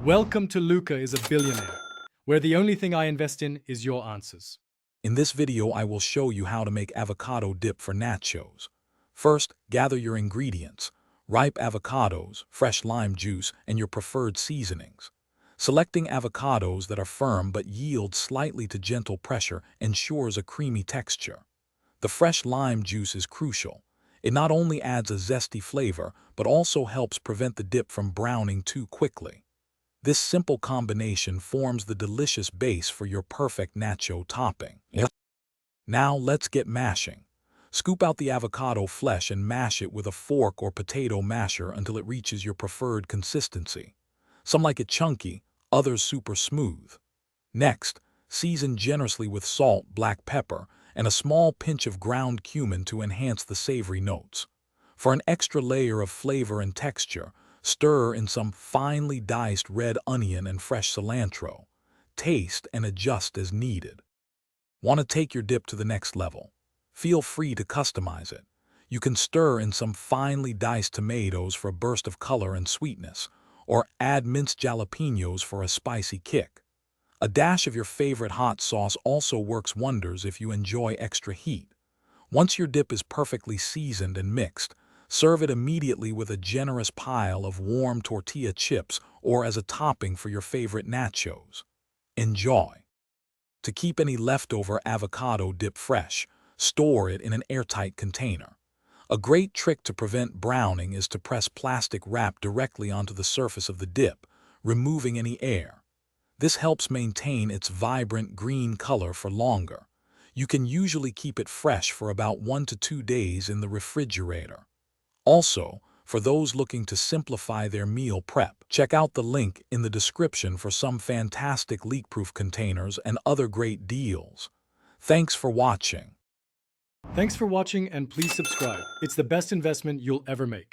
Welcome to Luca is a Billionaire, where the only thing I invest in is your answers. In this video, I will show you how to make avocado dip for nachos. First, gather your ingredients: ripe avocados, fresh lime juice, and your preferred seasonings. Selecting avocados that are firm but yield slightly to gentle pressure ensures a creamy texture. The fresh lime juice is crucial. It not only adds a zesty flavor, but also helps prevent the dip from browning too quickly. This simple combination forms the delicious base for your perfect nacho topping. Now let's get mashing. Scoop out the avocado flesh and mash it with a fork or potato masher until it reaches your preferred consistency. Some like it chunky, others super smooth. Next, season generously with salt, black pepper, and a small pinch of ground cumin to enhance the savory notes. For an extra layer of flavor and texture, stir in some finely diced red onion and fresh cilantro. Taste and adjust as needed. Want to take your dip to the next level? Feel free to customize it. You can stir in some finely diced tomatoes for a burst of color and sweetness, or add minced jalapenos for a spicy kick. A dash of your favorite hot sauce also works wonders if you enjoy extra heat. Once your dip is perfectly seasoned and mixed, serve it immediately with a generous pile of warm tortilla chips or as a topping for your favorite nachos. Enjoy! To keep any leftover avocado dip fresh, store it in an airtight container. A great trick to prevent browning is to press plastic wrap directly onto the surface of the dip, removing any air. This helps maintain its vibrant green color for longer. You can usually keep it fresh for about 1 to 2 days in the refrigerator. Also, for those looking to simplify their meal prep, check out the link in the description for some fantastic leak-proof containers and other great deals. Thanks for watching. Thanks for watching and please subscribe. It's the best investment you'll ever make.